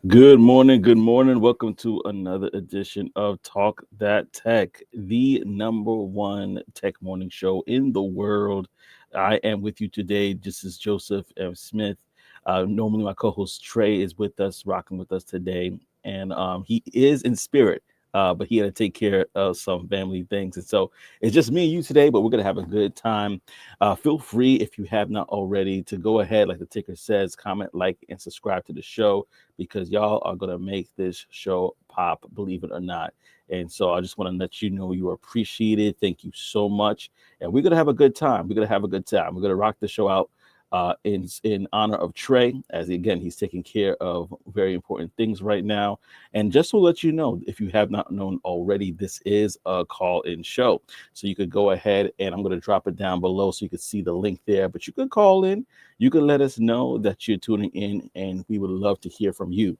Good morning. Good morning. Welcome to another edition of Talk That Tech, the number one tech morning show in the world. I am with you today. This is Joseph M. Smith. Normally, my co host Trey is with us, rocking with us today. And he is in spirit, but he had to take care of some family things. And so it's just me and you today, but we're going to have a good time. Feel free, if you have not already, to go ahead, like the ticker says, comment, like, and subscribe to the show because y'all are going to make this show pop, believe it or not. And so I just want to let you know you are appreciated. Thank you so much. And we're going to have a good time. We're going to have a good time. We're going to rock the show out in honor of Trey, as again, he's taking care of very important things right now. And just to let you know, if you have not known already, this is a call in show. So you could go ahead and I'm going to drop it down below so you can see the link there. But you could call in, you can let us know that you're tuning in, and we would love to hear from you.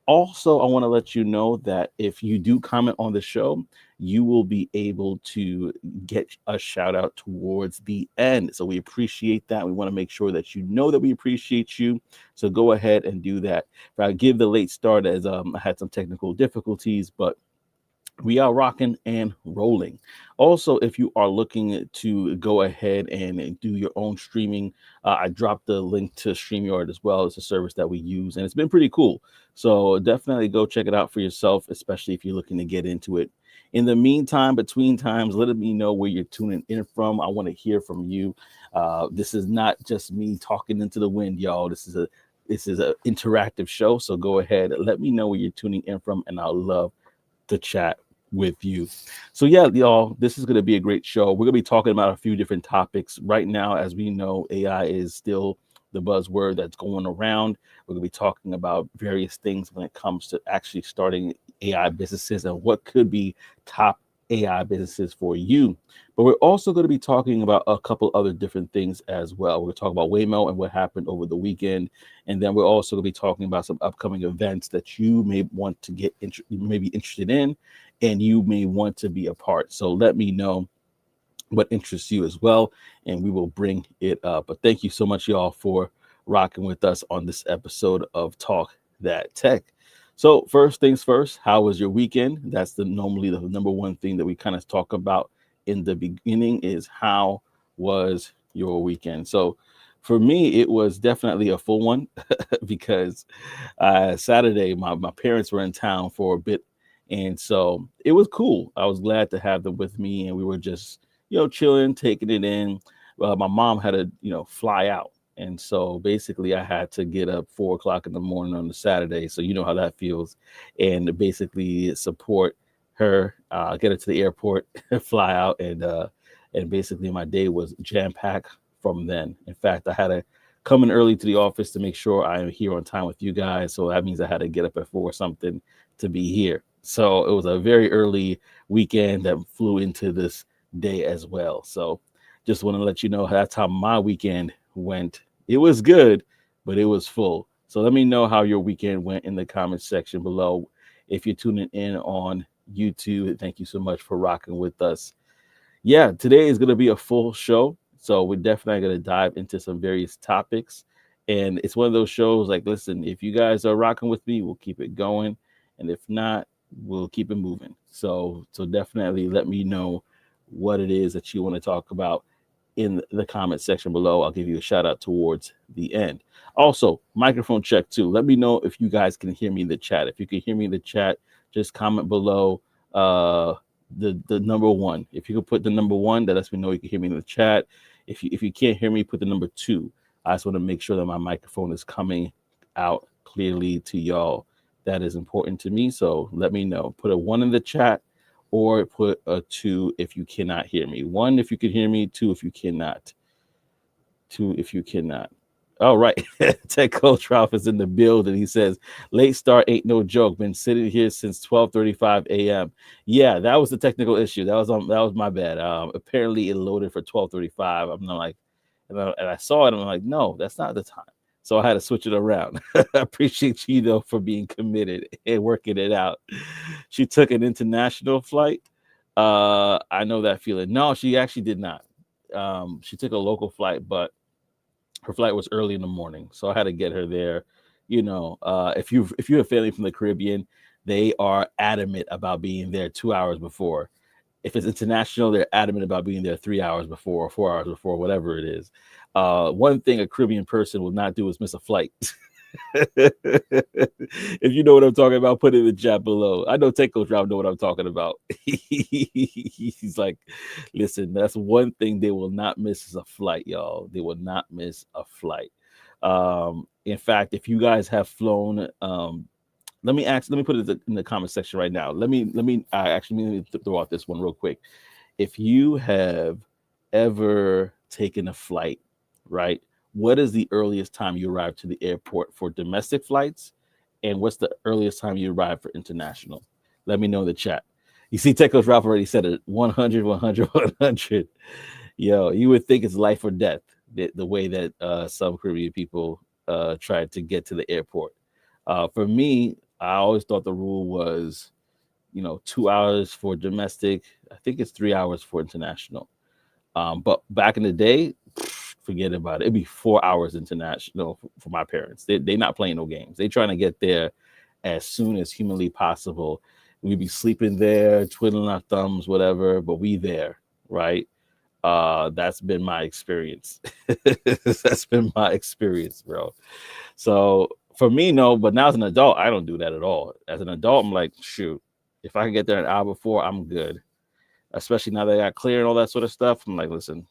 Also, I want to let you know that if you do comment on the show, you will be able to get a shout out towards the end. So we appreciate that. We want to make sure that you know that we appreciate you. So go ahead and do that. I give the late start as I had some technical difficulties, but we are rocking and rolling. Also, if you are looking to go ahead and do your own streaming, I dropped the link to StreamYard as well. It's a service that we use, and it's been pretty cool. So definitely go check it out for yourself, especially if you're looking to get into it. In the meantime, between times, let me know where you're tuning in from. I want to hear from you. This is not just me talking into the wind, y'all. This is an interactive show. So go ahead, let me know where you're tuning in from, and I'll love to chat with you. So yeah, y'all, this is going to be a great show. We're going to be talking about a few different topics right now. As we know, AI is still the buzzword that's going around. We're going to be talking about various things when it comes to actually starting AI businesses and what could be top AI businesses for you. But we're also going to be talking about a couple other different things as well. We're going to talk about Waymo and what happened over the weekend. And then we're also going to be talking about some upcoming events that you may want to you may be interested in and you may want to be a part. So let me know what interests you as well, and we will bring it up. But thank you so much, y'all, for rocking with us on this episode of Talk That Tech. So first things first, how was your weekend? That's normally the number one thing that we kind of talk about in the beginning is how was your weekend? So for me, it was definitely a full one because Saturday my parents were in town for a bit, and so it was cool. I was glad to have them with me, and we were just chilling, taking it in. My mom had to fly out, and so basically I had to get up 4 o'clock in the morning on the Saturday. So you know how that feels, and basically support her, get her to the airport, fly out, and basically my day was jam packed from then. In fact, I had to come in early to the office to make sure I am here on time with you guys. So that means I had to get up at 4 or something to be here. So it was a very early weekend that flew into this day as well. So just want to let you know that's how my weekend went. It was good, but it was full. So let me know how your weekend went in the comments section below. If you're tuning in on YouTube, thank you so much for rocking with us. Yeah, today is going to be a full show. So we're definitely going to dive into some various topics. And it's one of those shows like, listen, if you guys are rocking with me, we'll keep it going. And if not, we'll keep it moving. So definitely let me know what it is that you want to talk about in the comment section below. I'll give you a shout out towards the end. Also, microphone check too. Let me know if you guys can hear me in the chat. If you can hear me in the chat, just comment below the number one. If you could put the number one, that lets me know you can hear me in the chat. If you can't hear me, put the number two. I just want to make sure that my microphone is coming out clearly to y'all. That is important to me. So let me know. Put a one in the chat or put a two if you cannot hear me. One if you can hear me, two if you cannot. Two if you cannot. All right. Tech Coach Ralph is in the building. He says, late start ain't no joke. Been sitting here since 12:35 a.m. Yeah, that was the technical issue. That was my bad. Apparently it loaded for 12:35. I'm not like, and I saw it. And I'm like, no, that's not the time. So I had to switch it around. I appreciate you though for being committed and working it out. She took an international flight. I know that feeling. No, she actually did not. She took a local flight, but her flight was early in the morning, so I had to get her there if you're a family from the Caribbean, they are adamant about being there 2 hours before. If it's international, they're adamant about being there 3 hours before or 4 hours before, whatever it is. One thing a Caribbean person will not do is miss a flight. If you know what I'm talking about, put it in the chat below. I know Take Coach Rob know what I'm talking about. He's like, listen, that's one thing they will not miss is a flight, y'all. They will not miss a flight. In fact, if you guys have flown, let me put it in the comment section right now. Let me throw out this one real quick. If you have ever taken a flight, right? What is the earliest time you arrive to the airport for domestic flights? And what's the earliest time you arrive for international? Let me know in the chat. You see, Tech Coach Ralph already said it, 100, 100, 100. Yo, you would think it's life or death, the way that some Caribbean people try to get to the airport. For me, I always thought the rule was, 2 hours for domestic. I think it's 3 hours for international. But back in the day, forget about it. It'd be 4 hours international for my parents. They're not playing no games. They trying to get there as soon as humanly possible. We'd be sleeping there, twiddling our thumbs, whatever, but we there, right? That's been my experience. That's been my experience, bro. So for me, no, but now as an adult, I don't do that at all. As an adult, I'm like, shoot, if I can get there an hour before, I'm good. Especially now that I got clear and all that sort of stuff. I'm like, listen,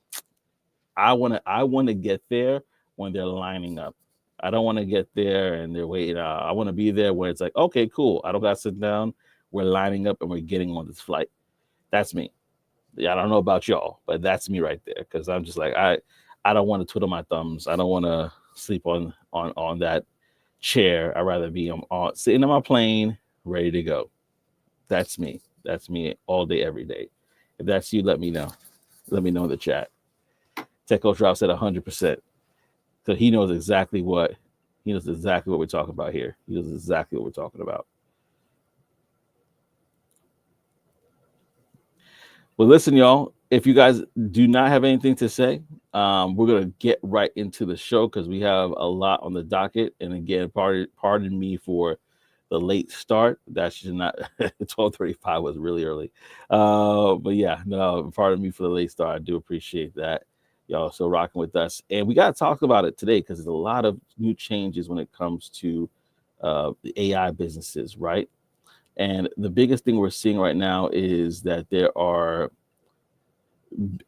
I want to get there when they're lining up. I don't want to get there and they're waiting. I want to be there when it's like, okay, cool. I don't got to sit down. We're lining up and we're getting on this flight. That's me. Yeah, I don't know about y'all, but that's me right there. Because I'm just like, I don't want to twiddle my thumbs. I don't want to sleep on that chair. I'd rather be on sitting on my plane, ready to go. That's me. That's me all day, every day. If that's you, let me know. Let me know in the chat. Tech Coach Rob said 100%. So he knows exactly what we're talking about here. He knows exactly what we're talking about. Well, listen, y'all, if you guys do not have anything to say, we're going to get right into the show because we have a lot on the docket. And again, pardon me for the late start. That should not 12:35 was really early. But yeah, no, pardon me for the late start. I do appreciate that. Y'all still rocking with us. And we got to talk about it today because there's a lot of new changes when it comes to the AI businesses, right? And the biggest thing we're seeing right now is that there are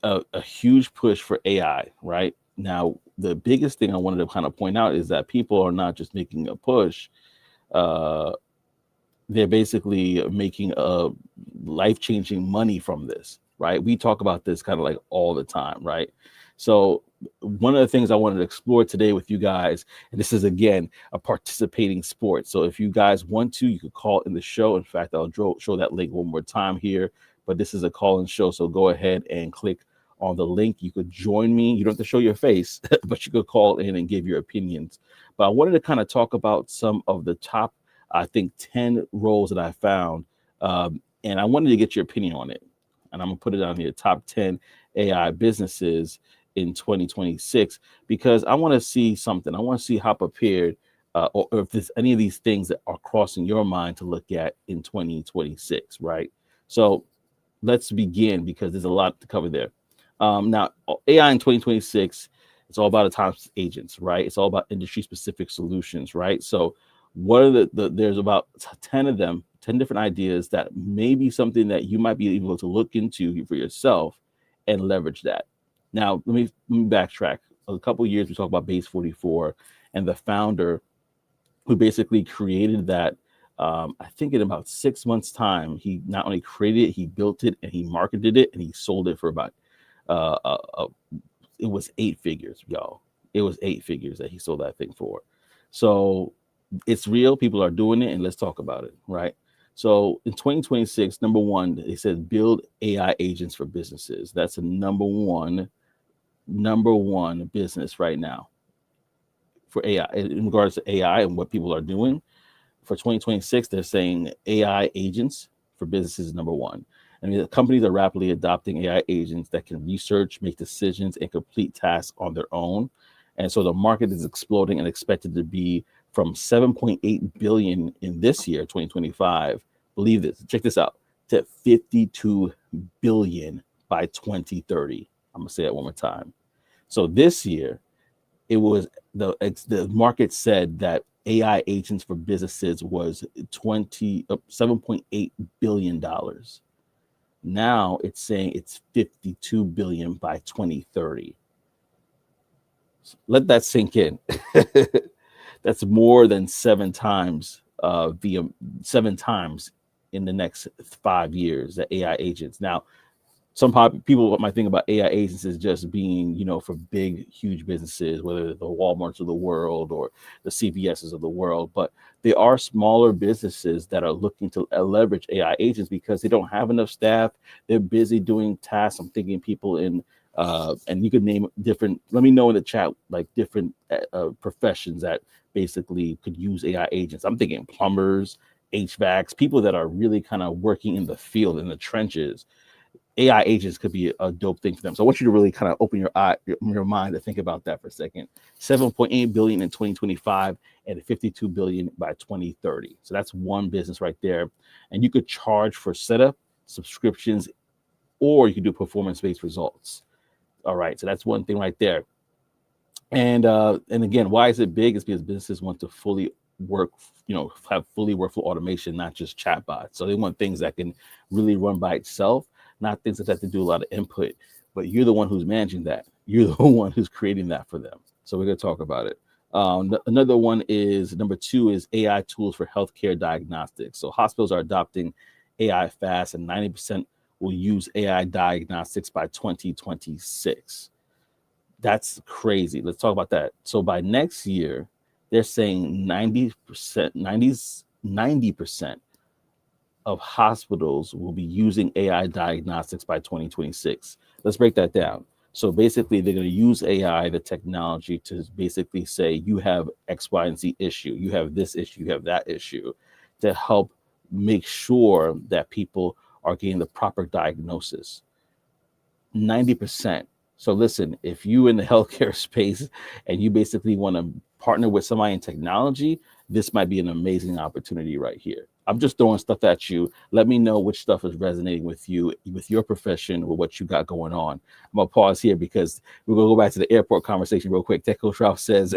a huge push for AI, right? Now, the biggest thing I wanted to kind of point out is that people are not just making a push. They're basically making a life-changing money from this, right? We talk about this kind of like all the time, right? So one of the things I wanted to explore today with you guys, and this is again a participating sport. So if you guys want to, you could call in the show. In fact, I'll show that link one more time here. But this is a call-in show, so go ahead and click on the link. You could join me. You don't have to show your face, but you could call in and give your opinions. But I wanted to kind of talk about some of the top, I think, 10 roles that I found, and I wanted to get your opinion on it. And I'm gonna put it on here: top 10 AI businesses in 2026, because I want to see something. I want to see how prepared or if there's any of these things that are crossing your mind to look at in 2026, right? So let's begin because there's a lot to cover there. Now, AI in 2026, it's all about autonomous agents, right? It's all about industry-specific solutions, right? So what are there's about 10 of them, 10 different ideas that may be something that you might be able to look into for yourself and leverage that. Now, let me backtrack. A couple of years, we talked about Base 44 and the founder who basically created that. I think in about 6 months' time, he not only created it, he built it and he marketed it and he sold it for about, it was 8 figures, y'all. It was 8 figures that he sold that thing for. So it's real. People are doing it, and let's talk about it, right? So in 2026, number one, they said build AI agents for businesses. That's a number one business right now for AI in regards to AI and what people are doing. For 2026, they're saying AI agents for businesses is number one. I mean, the companies are rapidly adopting AI agents that can research, make decisions, and complete tasks on their own. And so the market is exploding and expected to be from 7.8 billion in this year, 2025. Believe this, check this out, to 52 billion by 2030. I'm gonna say that one more time. So this year, it was the market said that AI agents for businesses was 7.8 billion dollars. Now it's saying it's 52 billion by 2030. Let that sink in. That's more than seven times in the next 5 years that AI agents. Now, some people might think about AI agents as just being, for big, huge businesses, whether the Walmarts of the world or the CVSs of the world. But there are smaller businesses that are looking to leverage AI agents because they don't have enough staff. They're busy doing tasks. I'm thinking people and you could name different, let me know in the chat, like different professions that basically could use AI agents. I'm thinking plumbers, HVACs, people that are really kind of working in the field, in the trenches. AI agents could be a dope thing for them. So I want you to really kind of open your mind to think about that for a second. 7.8 billion in 2025 and 52 billion by 2030. So that's one business right there. And you could charge for setup, subscriptions, or you could do performance-based results. All right, so that's one thing right there. And again, why is it big? It's because businesses want to fully work, have fully workflow automation, not just chatbots. So they want things that can really run by itself, not things that have to do a lot of input. But you're the one who's managing that. You're the one who's creating that for them. So we're going to talk about it. Another one is number 2 is AI tools for healthcare diagnostics. So hospitals are adopting AI fast, and 90% will use AI diagnostics by 2026. That's crazy. Let's talk about that. So by next year, they're saying 90% of hospitals will be using AI diagnostics by 2026. Let's break that down. So basically, they're going to use AI, the technology, to basically say, you have X, Y, and Z issue. You have this issue. You have that issue, to help make sure that people are getting the proper diagnosis. 90%. So listen, if you in the healthcare space and you basically want to partner with somebody in technology, this might be an amazing opportunity right here. I'm just throwing stuff at you. Let me know which stuff is resonating with you, with your profession, with what you got going on. I'm gonna pause here because we're gonna go back to the airport conversation real quick. Tech Coach Ralph says,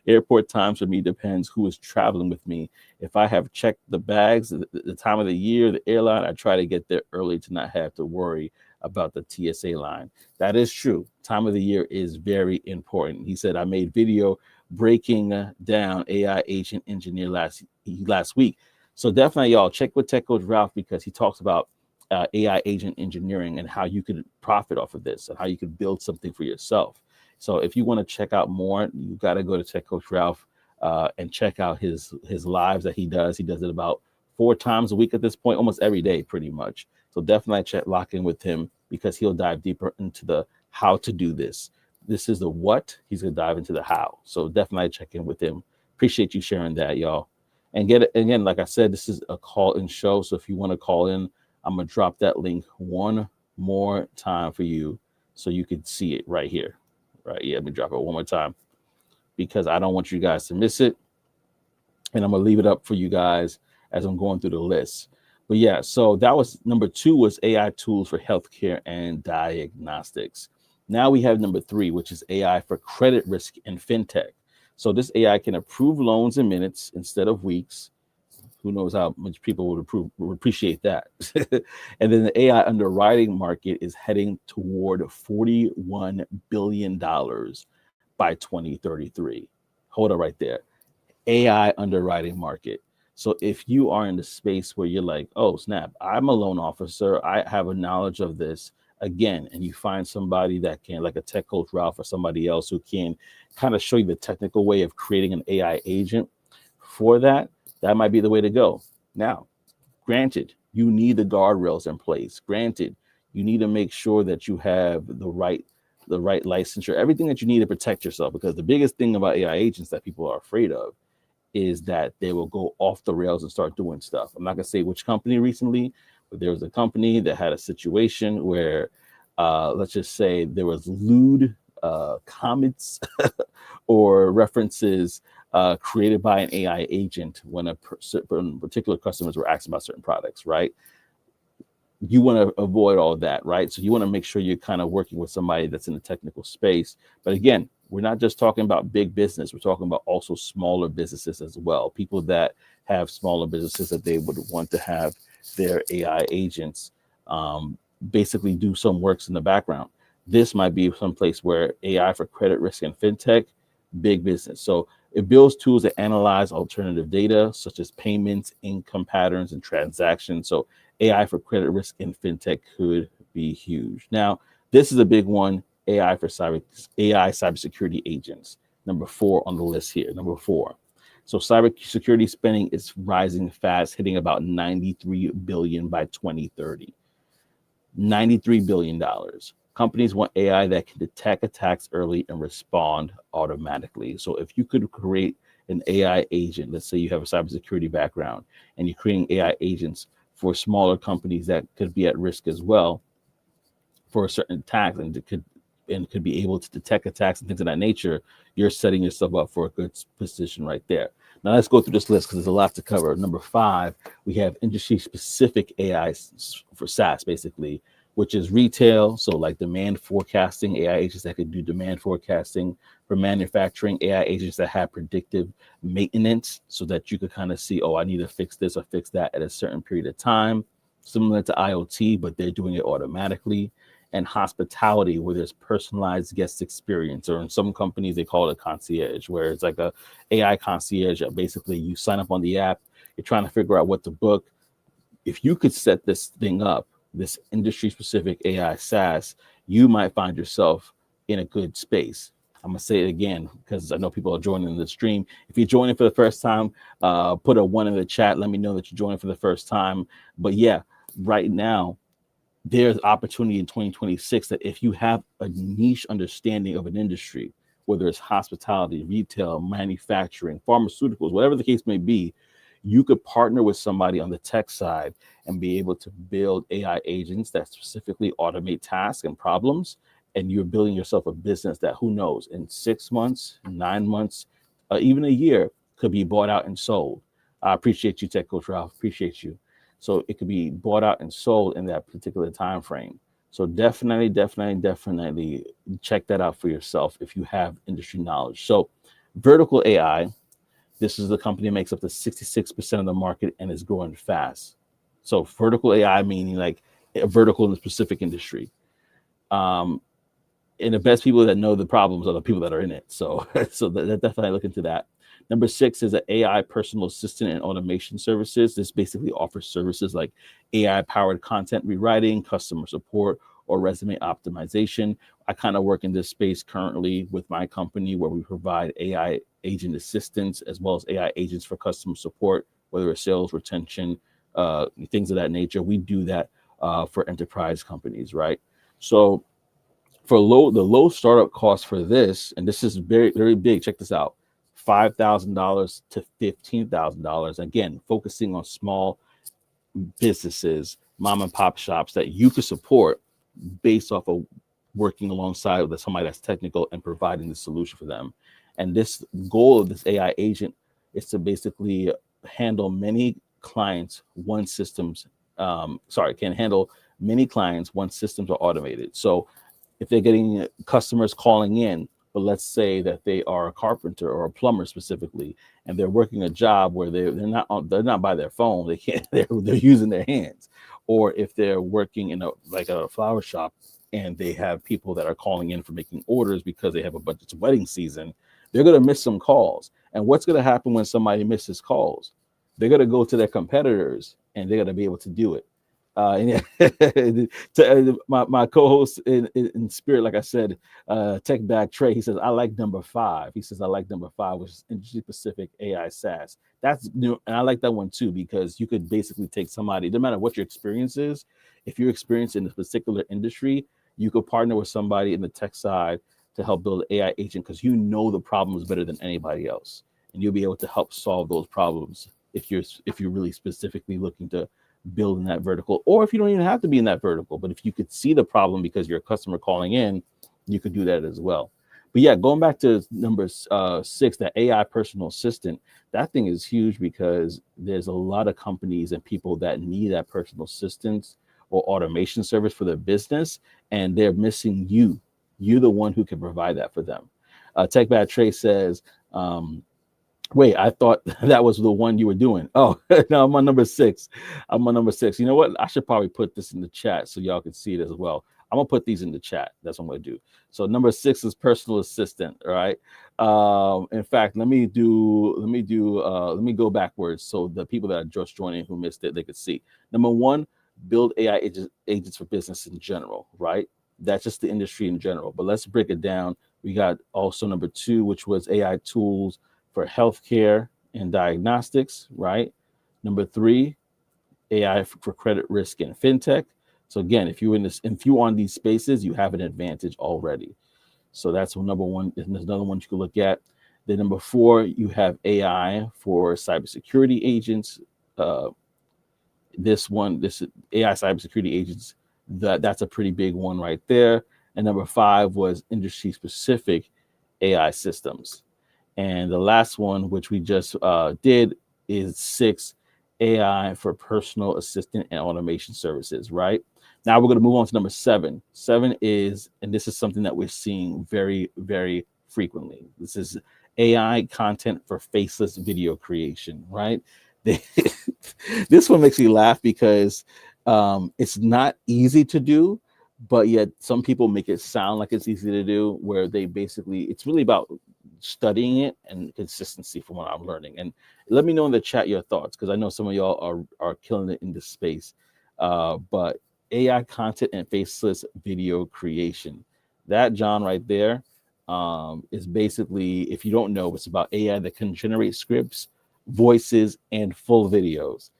airport times for me depends who is traveling with me. If I have checked the bags, the time of the year, the airline, I try to get there early to not have to worry about the TSA line. That is true. Time of the year is very important. He said, I made video breaking down AI agent engineer last week. So definitely, y'all, check with Tech Coach Ralph because he talks about AI agent engineering and how you could profit off of this and how you could build something for yourself. So if you want to check out more, you got to go to Tech Coach Ralph and check out his lives that he does. He does it about 4 times a week at this point, almost every day, pretty much. So definitely lock in with him because he'll dive deeper into the how to do this. This is the what. He's going to dive into the how. So definitely check in with him. Appreciate you sharing that, y'all. And get it again, like I said, this is a call-in show. So if you want to call in, I'm going to drop that link one more time for you so you can see it right here. Right. Yeah, let me drop it one more time because I don't want you guys to miss it. And I'm going to leave it up for you guys as I'm going through the list. But yeah, so that was number 2 was AI tools for healthcare and diagnostics. Now we have number 3, which is AI for credit risk and fintech. So this AI can approve loans in minutes instead of weeks. Who knows how much people would appreciate that. And then the AI underwriting market is heading toward $41 billion by 2033. Hold it right there. AI underwriting market. So if you are in the space where you're like, oh, snap, I'm a loan officer, I have a knowledge of this, again, and you find somebody that can, like a Tech Coach Ralph or somebody else who can kind of show you the technical way of creating an AI agent for that, that might be the way to go. Now, granted, you need the guardrails in place. Granted, you need to make sure that you have the right licensure, everything that you need to protect yourself, because the biggest thing about AI agents that people are afraid of is that they will go off the rails and start doing stuff. I'm not going to say which company recently, but there was a company that had a situation where, let's just say there was lewd comments or references created by an AI agent when when particular customers were asked about certain products, right? You want to avoid all of that, right? So you want to make sure you're kind of working with somebody that's in the technical space. But again, we're not just talking about big business. We're talking about also smaller businesses as well. People that have smaller businesses that they would want to have their AI agents basically do some works in the background. This might be some place where AI for credit risk and fintech, big business. So it builds tools that analyze alternative data such as payments, income patterns, and transactions. So AI for credit risk and fintech could be huge. Now, this is a big one. AI cybersecurity agents. Number 4 on the list here. Number 4. So cybersecurity spending is rising fast, hitting about 93 billion by 2030. $93 billion. Companies want AI that can detect attacks early and respond automatically. So if you could create an AI agent, let's say you have a cybersecurity background and you're creating AI agents for smaller companies that could be at risk as well for a certain attack and could be able to detect attacks and things of that nature, you're setting yourself up for a good position right there. Now let's go through this list because there's a lot to cover. Number 5, we have industry-specific AI for SaaS, basically, which is retail. So like demand forecasting, AI agents that could do demand forecasting. For manufacturing, AI agents that have predictive maintenance so that you could kind of see, oh, I need to fix this or fix that at a certain period of time. Similar to IoT, but they're doing it automatically. And hospitality, where there's personalized guest experience, or in some companies they call it a concierge, where it's like a AI concierge. Basically, you sign up on the app, you're trying to figure out what to book. If you could set this thing up, this industry-specific AI SaaS, you might find yourself in a good space. I'm gonna say it again because I know people are joining the stream. If you're joining for the first time, put a 1 in the chat. Let me know that you're joining for the first time. But yeah, right now, there's opportunity in 2026 that if you have a niche understanding of an industry, whether it's hospitality, retail, manufacturing, pharmaceuticals, whatever the case may be, you could partner with somebody on the tech side and be able to build AI agents that specifically automate tasks and problems. And you're building yourself a business that, who knows, in 6 months, 9 months, even a year, could be bought out and sold. I appreciate you, Tech Coach Ralph. Appreciate you. So it could be bought out and sold in that particular time frame. So definitely check that out for yourself if you have industry knowledge. So vertical AI, this is the company that makes up to 66% of the market and is growing fast. So vertical AI meaning like a vertical in a specific industry. And the best people that know the problems are the people that are in it. So that definitely look into that. Number 6 is an AI personal assistant and automation services. This basically offers services like AI-powered content rewriting, customer support, or resume optimization. I kind of work in this space currently with my company where we provide AI agent assistance as well as AI agents for customer support, whether it's sales, retention, things of that nature. We do that for enterprise companies, right? So for the low startup cost for this, and this is very, very big, check this out. $5,000 to $15,000. Again, focusing on small businesses, mom and pop shops that you could support based off of working alongside with somebody that's technical and providing the solution for them. And this goal of this AI agent is to basically handle many clients once systems, can handle many clients once systems are automated. So if they're getting customers calling in, but let's say that they are a carpenter or a plumber specifically, and they're working a job where they're not by their phone, they can't they're using their hands, or if they're working in a flower shop and they have people that are calling in for making orders because they have a budget, it's wedding season, they're going to miss some calls. And what's going to happen when somebody misses calls? They're going to go to their competitors and they're going to be able to do it. My co-host in spirit, like I said, Tech Bag Trey, he says, I like number 5. He says, I like number 5, which is industry specific AI SaaS. That's new. And I like that one too, because you could basically take somebody, no matter what your experience is, if you're experienced in a particular industry, you could partner with somebody in the tech side to help build an AI agent because you know the problems better than anybody else. And you'll be able to help solve those problems if you're really specifically looking to build in that vertical, or if you don't even have to be in that vertical, but if you could see the problem because you're a customer calling in, you could do that as well. But yeah, going back to number 6, that AI personal assistant, that thing is huge because there's a lot of companies and people that need that personal assistance or automation service for their business, and they're missing you. You're the one who can provide that for them. Tech Bad Trey says, um, wait, I thought that was the one you were doing. Oh, no, I'm on number 6. I'm on number 6. You know what? I should probably put this in the chat so y'all can see it as well. I'm gonna put these in the chat. That's what I'm gonna do. So number 6 is personal assistant. All right. In fact, let me go backwards so the people that are just joining who missed it, they could see. Number 1, build AI agents for business in general. Right. That's just the industry in general. But let's break it down. We got also number 2, which was AI tools for healthcare and diagnostics, right? Number 3, AI for credit risk and fintech. So again, if you're on these spaces, you have an advantage already. So that's number 1. There's another one you can look at. Then number 4, you have AI for cybersecurity agents. Uh, this AI cybersecurity agents. That's a pretty big one right there. And number 5 was industry specific AI systems. And the last one, which we just did, is 6, AI for personal assistant and automation services, right? Now we're going to move on to number 7. 7 is, and this is something that we're seeing very, very frequently. This is AI content for faceless video creation, right? This one makes me laugh because it's not easy to do, but yet some people make it sound like it's easy to do, where it's really about studying it and consistency from what I'm learning. And let me know in the chat your thoughts, because I know some of y'all are killing it in this space. But AI content and faceless video creation, that John right there, is basically, if you don't know, it's about AI that can generate scripts, voices, and full videos.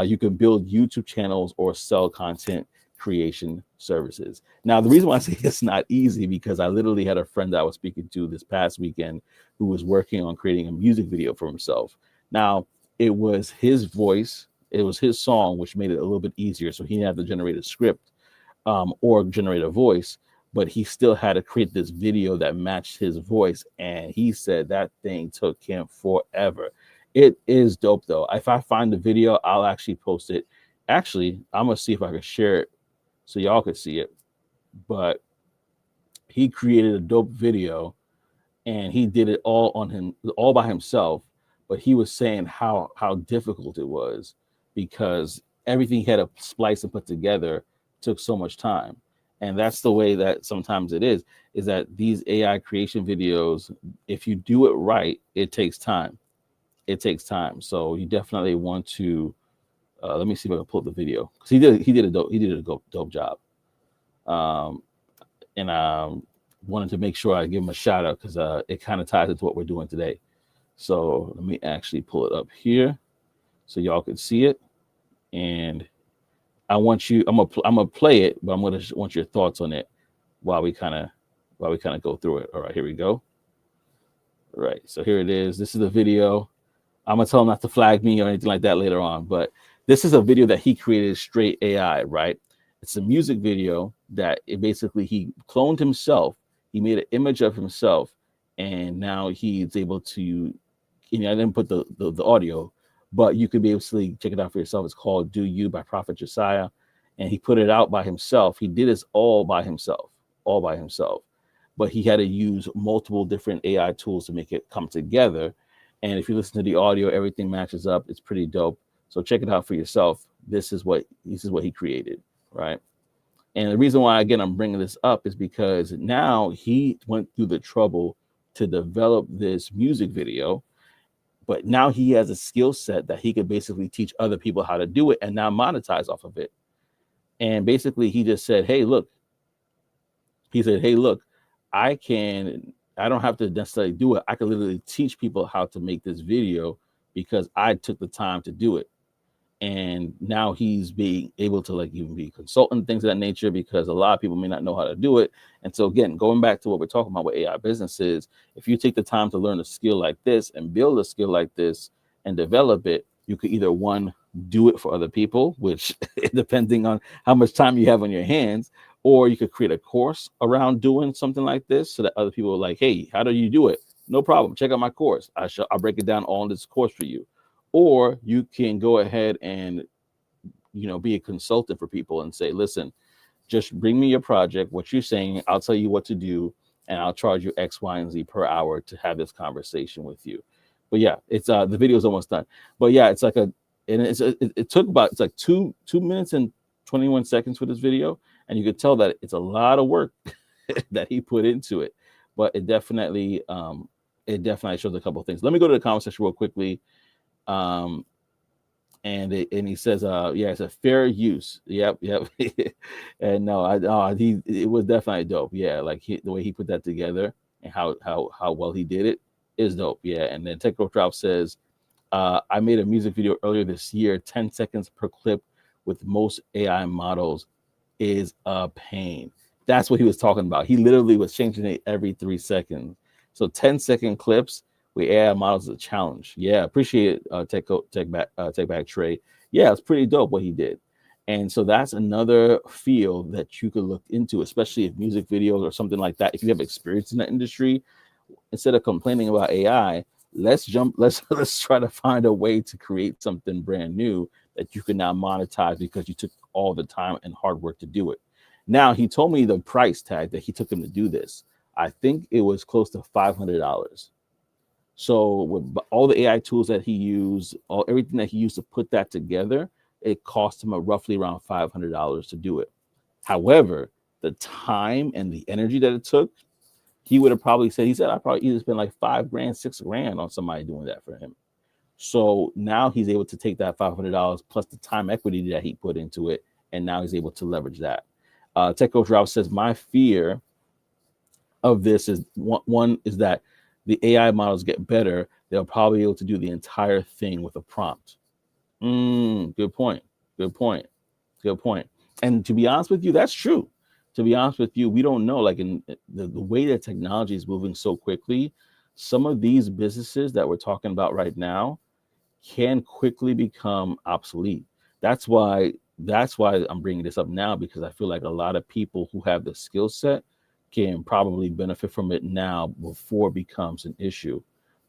You can build YouTube channels or sell content creation services. Now, the reason why I say it's not easy, because I literally had a friend that I was speaking to this past weekend who was working on creating a music video for himself. Now, it was his voice, it was his song, which made it a little bit easier. So he didn't have to generate a script or generate a voice, but he still had to create this video that matched his voice. And he said that thing took him forever. It is dope though. If I find the video, I'll actually post it. Actually, I'm gonna see if I can share it so y'all could see it. But he created a dope video and he did it all by himself. But he was saying how difficult it was, because everything he had to splice and put together took so much time. And that's the way that sometimes it is that these AI creation videos, if you do it right, it takes time. It takes time. So you definitely want to let me see if I can pull up the video, because he did a dope job. And wanted to make sure I give him a shout out, because it kind of ties into what we're doing today. So let me actually pull it up here so y'all can see it. And I'm gonna play it, but I'm gonna want your thoughts on it while we kind of go through it. All right, here we go. All right, so here it is. This is the video. I'm gonna tell him not to flag me or anything like that later on, but this is a video that he created straight AI, right? It's a music video that he cloned himself. He made an image of himself, and now he's able to. I didn't put the audio, but you could be able to check it out for yourself. It's called "Do You" by Prophet Josiah, and he put it out by himself. He did this all by himself. But he had to use multiple different AI tools to make it come together. And if you listen to the audio, everything matches up. It's pretty dope. So check it out for yourself. This is what he created, right? And the reason why, again, I'm bringing this up is because now he went through the trouble to develop this music video, but now he has a skill set that he could basically teach other people how to do it and now monetize off of it. And basically he just said, hey, look, I don't have to necessarily do it. I can literally teach people how to make this video because I took the time to do it. And now he's being able to even be consultant, things of that nature, because a lot of people may not know how to do it. And so again, going back to what we're talking about with AI businesses, if you take the time to learn a skill like this and build a skill like this and develop it, you could either do it for other people, which depending on how much time you have on your hands, Or you could create a course around doing something like this so that other people are like, hey, how do you do it? No problem. Check out my course. I'll break it down all in this course for you. Or you can go ahead and be a consultant for people and say, listen, just bring me your project, what you're saying, I'll tell you what to do, and I'll charge you X, Y, and Z per hour to have this conversation with you. But yeah, it's the video's almost done. But yeah, it's like it took about, it's like 2 minutes and 21 seconds for this video, and you could tell that it's a lot of work that he put into it. But it definitely shows a couple of things. Let me go to the comment section real quickly. And he says, yeah, it's a fair use. Yep. And no, it was definitely dope. Yeah, like the way he put that together and how well he did it is dope. Yeah. And then Techno Drop says, I made a music video earlier this year, 10 seconds per clip with most AI models is a pain. That's what he was talking about. He literally was changing it every 3 seconds. So 10-second clips with AI models is a challenge. Yeah, appreciate it, Tech Back Trey. Yeah, it's pretty dope what he did. And so that's another field that you could look into, especially if music videos or something like that. If you have experience in that industry, instead of complaining about AI, let's let's try to find a way to create something brand new that you can now monetize because you took all the time and hard work to do it. Now he told me the price tag that he took him to do this. I think it was close to $500. So with all the AI tools that he used, everything that he used to put that together, it cost him roughly around $500 to do it. However, the time and the energy that it took, he would have probably said, he said, I probably either spend like $5 grand, $6 grand on somebody doing that for him. So now he's able to take that $500 plus the time equity that he put into it, and now he's able to leverage that. Tech Coach Ralph says, my fear of this is one is that the AI models get better, they'll probably be able to do the entire thing with a prompt. Good point. Good point. Good point. And to be honest with you, that's true. To be honest with you, we don't know. Like in the way that technology is moving so quickly, some of these businesses that we're talking about right now can quickly become obsolete. That's why I'm bringing this up now, because I feel like a lot of people who have the skill set can probably benefit from it now before it becomes an issue.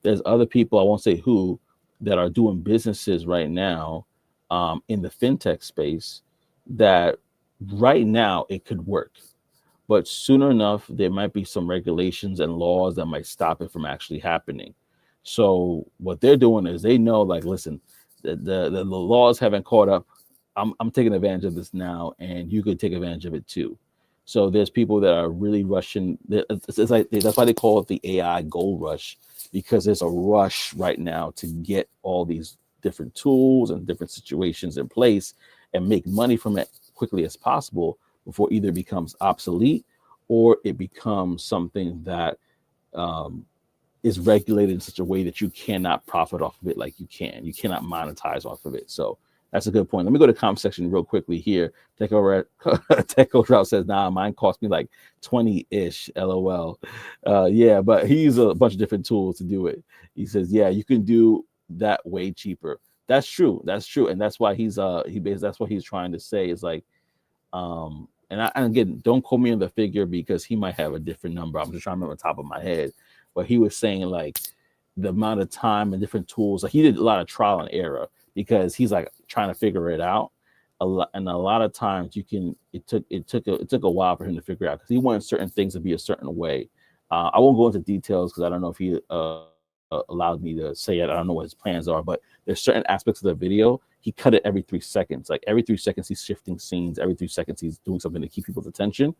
There's other people, I won't say who, that are doing businesses right now in the fintech space that right now it could work. But sooner enough, there might be some regulations and laws that might stop it from actually happening. So what they're doing is they know, like, listen, the laws haven't caught up. I'm taking advantage of this now, and you could take advantage of it too. So there's people that are really rushing. It's like that's why they call it the AI gold rush, because there's a rush right now to get all these different tools and different situations in place and make money from it quickly as possible before either it becomes obsolete or it becomes something that is regulated in such a way that you cannot profit off of it like you can. You cannot monetize off of it. So that's a good point. Let me go to the comment section real quickly here. Techo Trout says, nah, mine cost me like 20-ish, LOL. Yeah, but he used a bunch of different tools to do it. He says, yeah, you can do that way cheaper. That's true. That's true. And that's why that's what he's trying to say is like, and again, don't quote me on the figure because he might have a different number. I'm just trying to remember the top of my head. But he was saying like the amount of time and different tools. Like he did a lot of trial and error because he's like trying to figure it out. And a lot of times it took a while for him to figure out because he wanted certain things to be a certain way. I won't go into details because I don't know if he allowed me to say it. I don't know what his plans are, but there's certain aspects of the video. He cut it every 3 seconds. Like every 3 seconds, he's shifting scenes. Every 3 seconds, he's doing something to keep people's attention.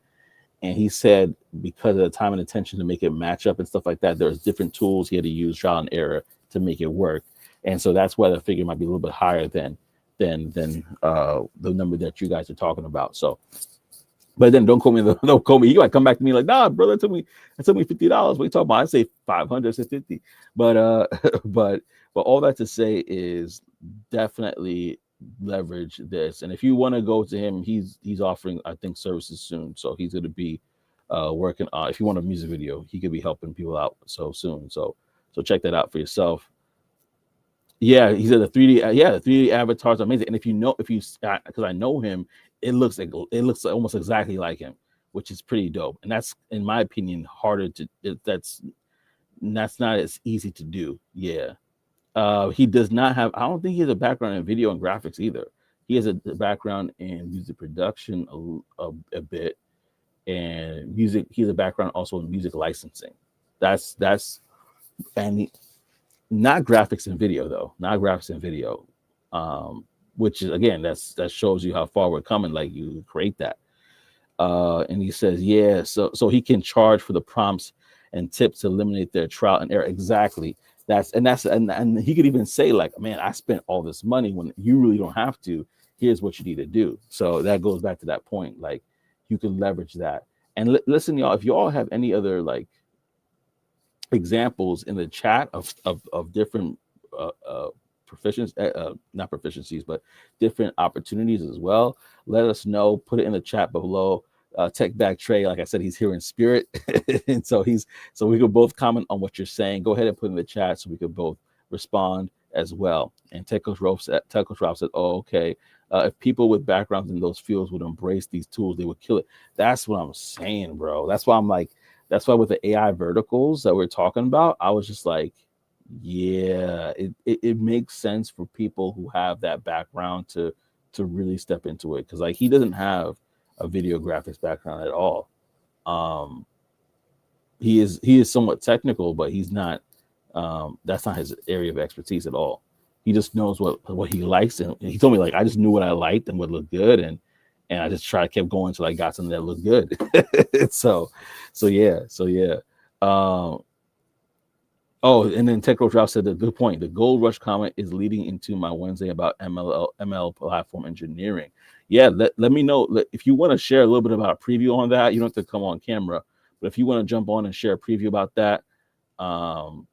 And he said because of the time and attention to make it match up and stuff like that, there's different tools he had to use, trial and error, to make it work. And so that's why the figure might be a little bit higher than the number that you guys are talking about. So, but then don't call me. Don't call me. You might come back to me like, nah, brother, it took me $50. What are you talking about? I say 500, I say 50. But but all that to say is definitely leverage this. And if you want to go to him, he's offering, I think, services soon. So he's going to be working on. If you want a music video, he could be helping people out so soon. So check that out for yourself. Yeah, he said the 3D. The 3D avatars are amazing. And if you because I know him, it looks almost exactly like him. which is pretty dope. And that's, in my opinion, harder to that's not as easy to do. Yeah. He does not have. I don't think he has a background in video and graphics either. He has a background in music production a bit, and music. He has a background also in music licensing. That's and not graphics and video though. Not graphics and video, which is again that shows you how far we're coming. Like you create that. And he says, yeah, so he can charge for the prompts and tips to eliminate their trial and error. Exactly. And he could even say, like, man, I spent all this money when you really don't have to. Here's what you need to do. So that goes back to that point. Like, you can leverage that. And listen, y'all, if y'all have any other like examples in the chat of different not proficiencies, but different opportunities as well, let us know. Put it in the chat below. Tech Back Trey, like I said, he's here in spirit. And so we could both comment on what you're saying. Go ahead and put in the chat so we could both respond as well. And Tech Coach Ralph said, oh, okay. If people with backgrounds in those fields would embrace these tools, they would kill it. That's what I'm saying, bro. That's why with the AI verticals that we're talking about, I was just like, yeah, it makes sense for people who have that background to really step into it. Because like he doesn't have a video graphics background at all. He is somewhat technical, but he's not. That's not his area of expertise at all. He just knows what he likes, and he told me like I just knew what I liked and what looked good, and I just kept going until I got something that looked good. so yeah. Oh, and then Tech Coach Ralph said a good point. The Gold Rush comment is leading into my Wednesday about ML platform engineering. Yeah, let me know if you want to share a little bit about a preview on that. You don't have to come on camera, but if you want to jump on and share a preview about that, that'll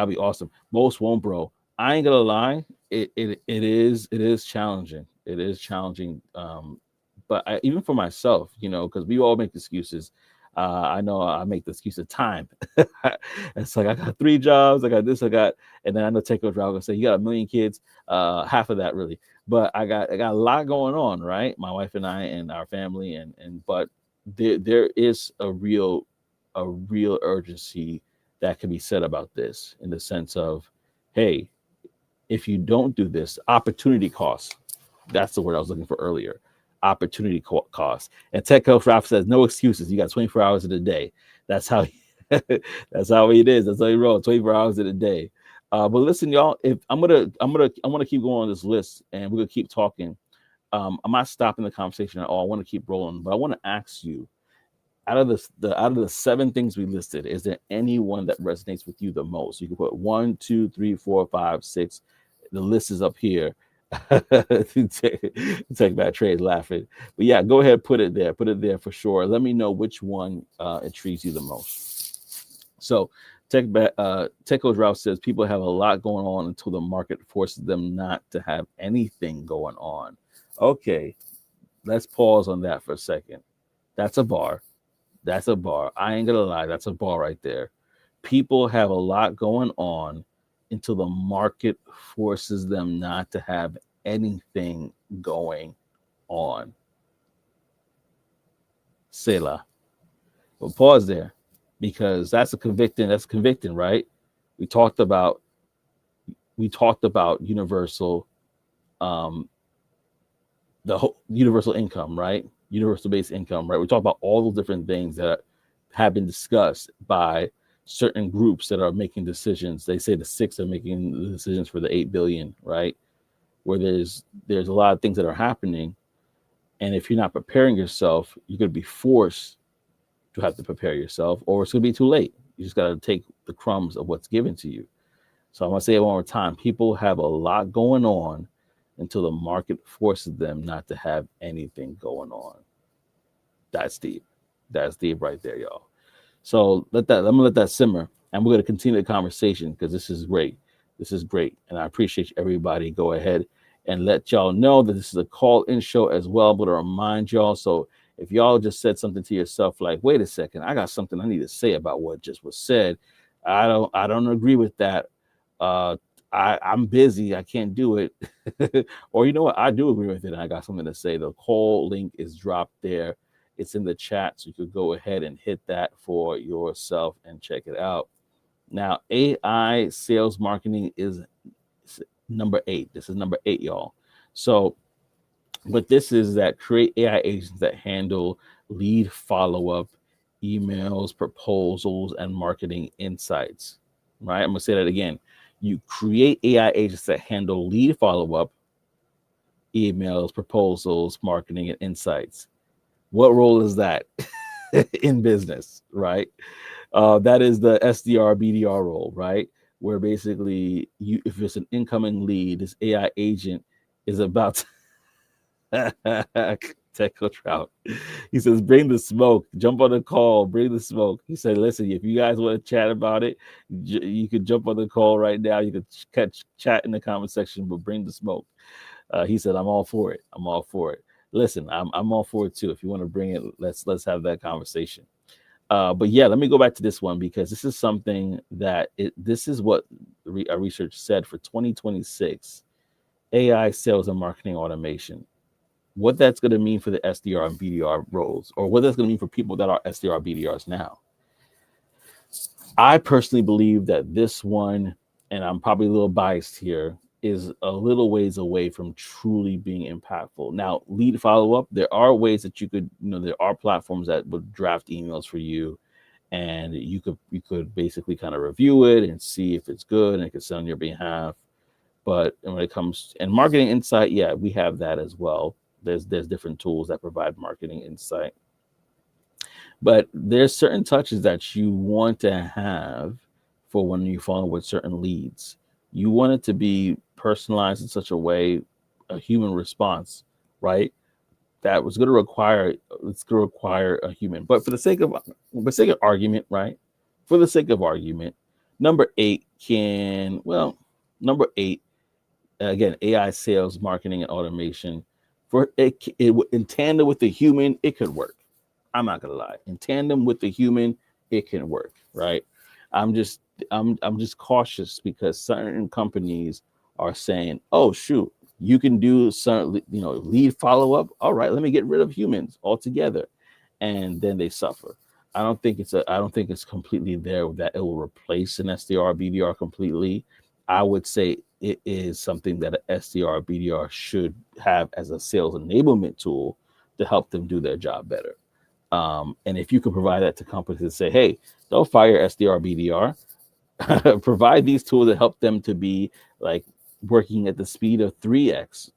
be awesome. Most won't, bro. I ain't gonna lie, it is challenging. It is challenging. But even for myself, because we all make excuses. I know I make the excuse of time. It's like I got 3 jobs, I got this, and then I know Tech Coach Ralph will say you got 1 million kids, half of that really. But I got a lot going on, right? My wife and I and our family, but there is a real urgency that can be said about this in the sense of, hey, if you don't do this, opportunity costs. That's the word I was looking for earlier. Opportunity costs. And Tech Coach Ralph says, no excuses. You got 24 hours in a day. That's how that's how it is. That's how he rolls. 24 hours in a day. But listen, y'all. If I'm gonna keep going on this list, and we're gonna keep talking. I'm not stopping the conversation at all. I want to keep rolling, but I want to ask you, out of the 7 things we listed, is there any one that resonates with you the most? You can put 1, 2, 3, 4, 5, 6. The list is up here. Take that trade laughing, but yeah, go ahead, put it there for sure. Let me know which one intrigues you the most. So Tech Coach Ralph says people have a lot going on until the market forces them not to have anything going on. Okay, let's pause on that for a second. That's a bar. I ain't gonna lie, that's a bar right there. People have a lot going on until the market forces them not to have anything going on. Selah. We'll pause there because that's convicting, right? We talked about universal, the whole universal income, right? Universal base income, right? We talked about all those different things that have been discussed by certain groups that are making decisions. They say the 6 are making the decisions for the 8 billion, right? Where there's a lot of things that are happening, and if you're not preparing yourself, you're going to be forced to have to prepare yourself, or it's going to be too late. You just got to take the crumbs of what's given to you. So I'm going to say it one more time. People have a lot going on until the market forces them not to have anything going on. That's deep. That's deep right there, y'all. So I'm gonna let that simmer, and we're gonna continue the conversation because this is great. This is great, and I appreciate everybody. Go ahead and let y'all know that this is a call-in show as well. But to remind y'all, so if y'all just said something to yourself like, "Wait a second, I got something I need to say about what just was said," I don't agree with that. I'm busy. I can't do it. Or you know what? I do agree with it. And I got something to say. The call link is dropped there It's in the chat, so you could go ahead and hit that for yourself and check it out. Now, AI sales marketing is number 8. This is number 8, y'all. So what this is that create AI agents that handle lead follow-up, emails, proposals, and marketing insights. Right? I'm gonna say that again. You create AI agents that handle lead follow-up, emails, proposals, marketing, and insights. What role is that in business, right? That is the SDR BDR role, right? Where basically, if it's an incoming lead, this AI agent is about to Tech Coach Trout. He says, "Bring the smoke. Jump on the call. Bring the smoke." He said, "Listen, if you guys want to chat about it, you could jump on the call right now. You could chat in the comment section, but bring the smoke." He said, "I'm all for it. I'm all for it. Listen, I'm all for it too. If you want to bring it, let's have that conversation." But yeah, let me go back to this one because this is something that this is what our research said for 2026 AI sales and marketing automation. What that's going to mean for the SDR and BDR roles, or what that's going to mean for people that are SDR BDRs now. I personally believe that this one, and I'm probably a little biased here, is a little ways away from truly being impactful. Now, lead follow up, there are ways that you could, there are platforms that would draft emails for you, and you could basically kind of review it and see if it's good, and it could send on your behalf. But when it comes and marketing insight, yeah, we have that as well. There's different tools that provide marketing insight. But there's certain touches that you want to have for when you follow with certain leads. You want it to be personalized in such a way, a human response, right? That was going to require it's going to require a human. But for the sake of argument, right? For the sake of argument, number 8 number 8 again, AI sales, marketing, and automation. For it in tandem with the human, it could work. I'm not gonna lie. In tandem with the human, it can work, right? I'm just I'm just cautious because certain companies are saying, "Oh shoot, you can do some, lead follow up. All right, let me get rid of humans altogether," and then they suffer. I don't think it's completely there that it will replace an SDR BDR completely. I would say it is something that an SDR BDR should have as a sales enablement tool to help them do their job better. And if you could provide that to companies and say, "Hey, don't fire SDR BDR, provide these tools that help them to be like working at the speed of 3x,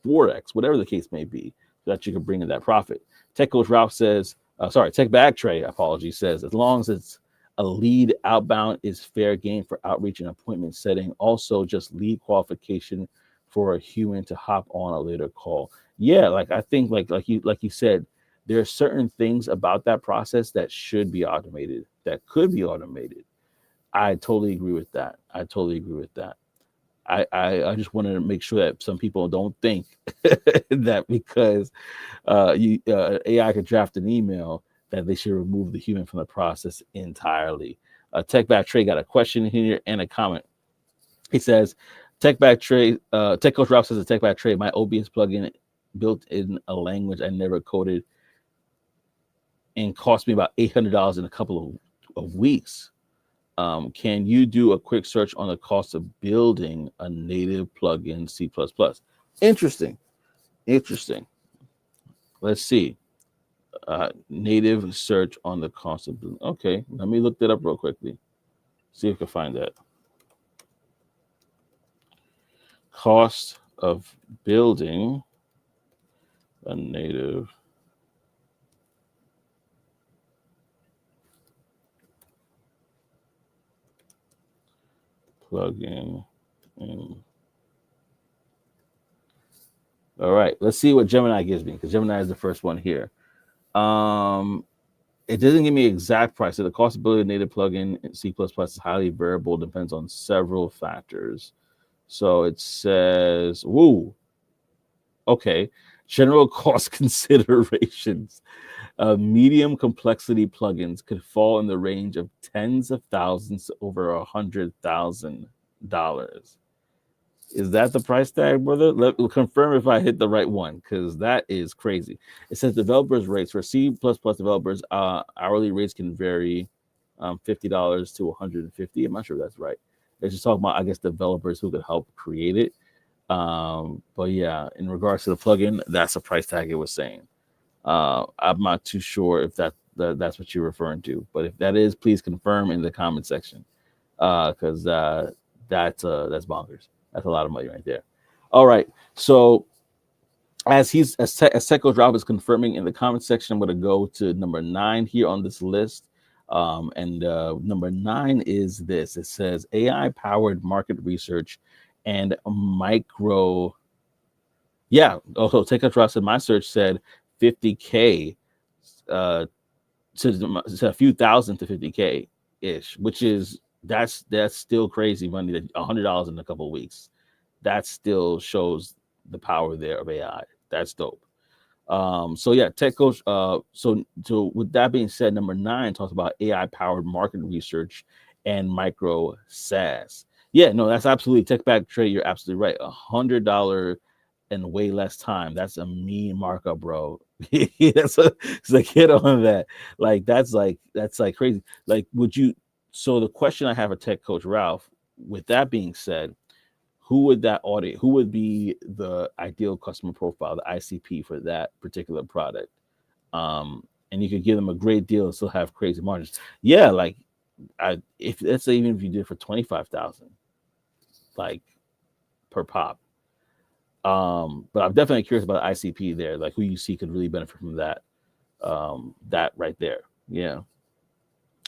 4x, whatever the case may be, so that you can bring in that profit." Tech Coach Ralph says, Tech Bag Tray, apology, says, "As long as it's a lead outbound is fair game for outreach and appointment setting. Also, just lead qualification for a human to hop on a later call." Yeah, like I think like you said, there are certain things about that process that should be automated, that could be automated. I totally agree with that. I totally agree with that. I just wanted to make sure that some people don't think that because AI could draft an email that they should remove the human from the process entirely. Tech Back Trey got a question here and a comment. He says, Tech Coach Ralph says, Tech Back Trey, my OBS plugin built in a language I never coded and cost me about $800 in a couple of weeks. Can you do a quick search on the cost of building a native plugin C++? Interesting. Let's see. Native search on the cost of building. Okay, let me look that up real quickly. See if I can find that. Cost of building a native plugin. All right, let's see what Gemini gives me, because Gemini is the first one here. It doesn't give me exact price. So the cost of building a native plugin in C++ is highly variable, depends on several factors. So it says, okay, general cost considerations. Medium complexity plugins could fall in the range of tens of thousands to over $100,000. Is that the price tag, brother? Confirm if I hit the right one, because that is crazy. It says developers rates for C++ developers. Hourly rates can vary, $50 to 150. I'm not sure if that's right. It's just talking about, I guess, developers who could help create it. But yeah, in regards to the plugin, that's the price tag it was saying. I'm not too sure if that's what you're referring to, but if that is, please confirm in the comment section, because that's bonkers. That's a lot of money right there. All right, so as Techo Drop is confirming in the comment section, I'm going to go to number 9 here on this list. And number 9 is this. It says AI powered market research and micro. Yeah. Also, Techo Drop said my search said 50K, uh, to a few thousand to 50K ish, which is that's still crazy money. That $100 in a couple of weeks, that still shows the power there of AI. That's dope. So yeah, tech coach. So with that being said, number 9 talks about AI powered market research and micro SaaS. Yeah, no, that's absolutely tech back trade. You're absolutely right. $100 in way less time. That's a mean markup, bro. It's like hit on that. Like that's like crazy. Like, would you? So the question I have for tech coach Ralph. With that being said, who would that audit? Who would be the ideal customer profile, the ICP for that particular product? And you could give them a great deal and still have crazy margins. Yeah, like if let's say even if you did it for 25,000, like per pop. But I'm definitely curious about ICP there, like who you see could really benefit from that. That right there. Yeah.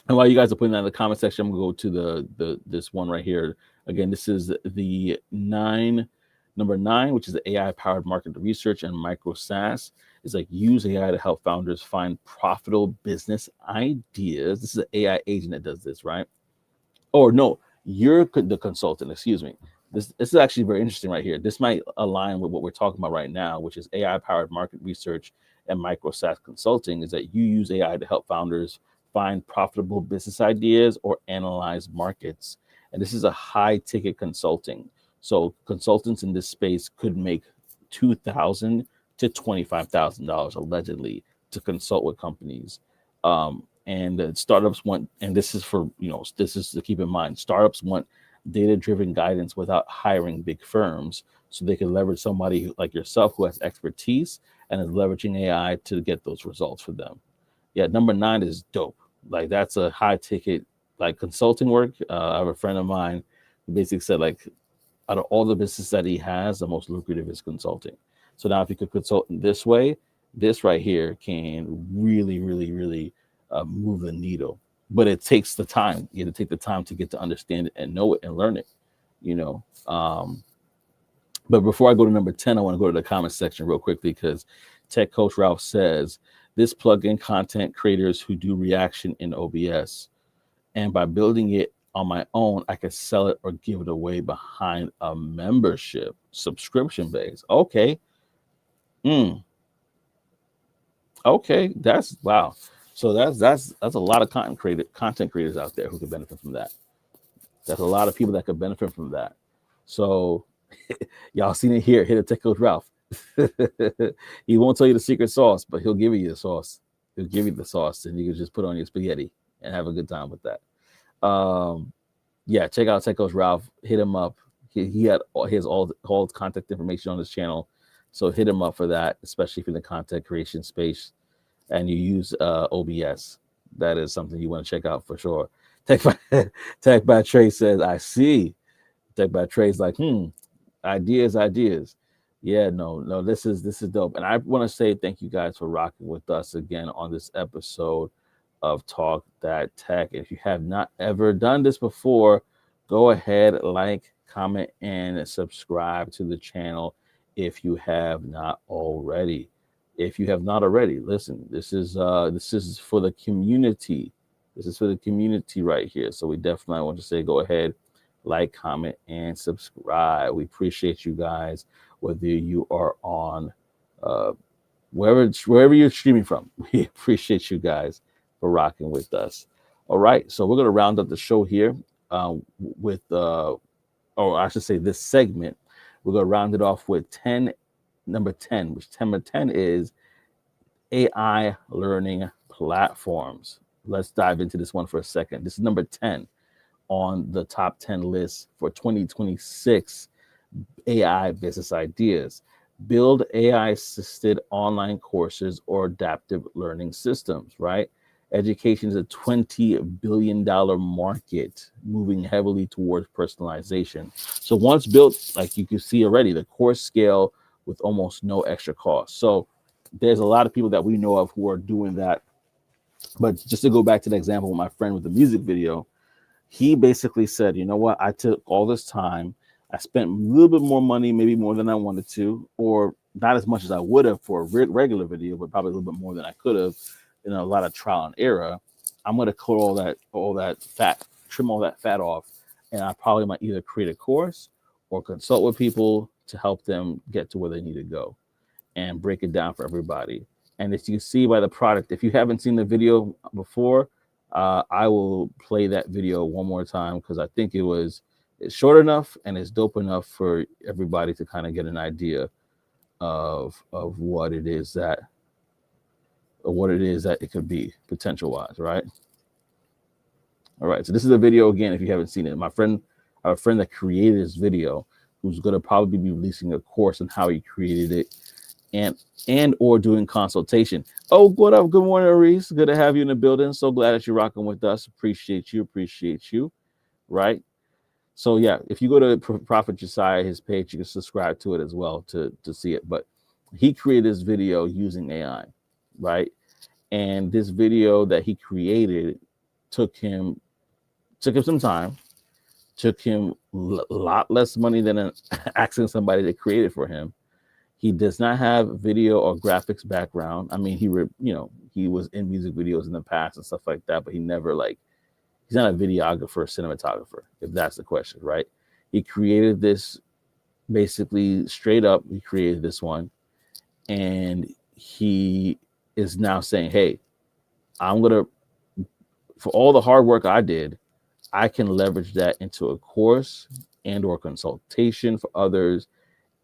And while you guys are putting that in the comment section, I'm gonna go to the this one right here. Again, this is the number 9, which is the AI powered market research and micro SaaS. It's like use AI to help founders find profitable business ideas. This is an AI agent that does this, right? Or no, you're the consultant. Excuse me. This is actually very interesting right here. This might align with what we're talking about right now, which is AI powered market research and micro SaaS consulting. Is that you use AI to help founders find profitable business ideas or analyze markets. And this is a high ticket consulting. So consultants in this space could make $2,000 to $25,000 allegedly to consult with companies. And startups want, and this is for, this is to keep in mind, startups want data driven guidance without hiring big firms, so they can leverage somebody like yourself who has expertise and is leveraging AI to get those results for them. Yeah, number 9 is dope. Like, that's a high ticket, like, consulting work. I have a friend of mine who basically said, like, out of all the business that he has, the most lucrative is consulting. So now, if you could consult in this way, this right here can really, really, really move the needle. But it takes the time. You have to take the time to get to understand it and know it and learn it. You know. But before I go to number 10, I want to go to the comment section real quickly, because Tech Coach Ralph says this plugin content creators who do reaction in OBS, and by building it on my own, I can sell it or give it away behind a membership subscription base. Okay. Mm, okay. That's wow. So that's a lot of content creators out there who could benefit from that. That's a lot of people that could benefit from that. So y'all seen it here. Hit a Tech Coach Ralph. He won't tell you the secret sauce, but he'll give you the sauce. He'll give you the sauce, and you can just put on your spaghetti and have a good time with that. Yeah, check out Tech Coach Ralph. Hit him up. He has all contact information on his channel, so hit him up for that, especially if you're in the content creation space and you use OBS. That is something you want to check out for sure. Tech by, Tech by Trey says, I see. Tech by Trey's like, ideas. Yeah, no, this is dope. And I want to say thank you guys for rocking with us again on this episode of Talk That Tech. If you have not ever done this before, go ahead, like, comment, and subscribe to the channel if you have not already. If you have not already, listen, this is for the community. This is for the community right here. So we definitely want to say go ahead, like, comment, and subscribe. We appreciate you guys, whether you are on wherever you're streaming from. We appreciate you guys for rocking with us. All right, so we're going to round up the show here with, or I should say, this segment We're going to round it off with number 10, which number 10 is AI learning platforms. Let's dive into this one for a second. This is number 10 on the top 10 list for 2026 AI business ideas. Build AI assisted online courses or adaptive learning systems, right? Education is a $20 billion market moving heavily towards personalization. So once built, like you can see already, the course scale with almost no extra cost. So there's a lot of people that we know of who are doing that. But just to go back to the example with my friend with the music video, he basically said, you know what, I took all this time, I spent a little bit more money, maybe more than I wanted to, or not as much as I would have for a regular video, but probably a little bit more than I could have in a lot of trial and error. I'm going to clear all that fat, trim all that fat off, and I probably might either create a course or consult with people to help them get to where they need to go and break it down for everybody. And as you see by the product, if you haven't seen the video before, I will play that video one more time because I think it's short enough and it's dope enough for everybody to kind of get an idea of what it is that it could be potential wise, right? All right, so this is a video again. If you haven't seen it, I have a friend that created this video, who's going to probably be releasing a course on how he created it, and or doing consultation. Oh, what up? Good morning, Aris. Good to have you in the building. So glad that you're rocking with us. Appreciate you. Right. So yeah, if you go to Prophet Josiah, his page, you can subscribe to it as well to see it. But he created this video using AI, right? And this video that he created took him some time, took him a lot less money than asking somebody to create it for him. He does not have video or graphics background. I mean, he was in music videos in the past and stuff like that, but he never he's not a videographer or cinematographer, if that's the question, right? He created this basically straight up. He created this one, and he is now saying, hey, for all the hard work I did, I can leverage that into a course and or consultation for others,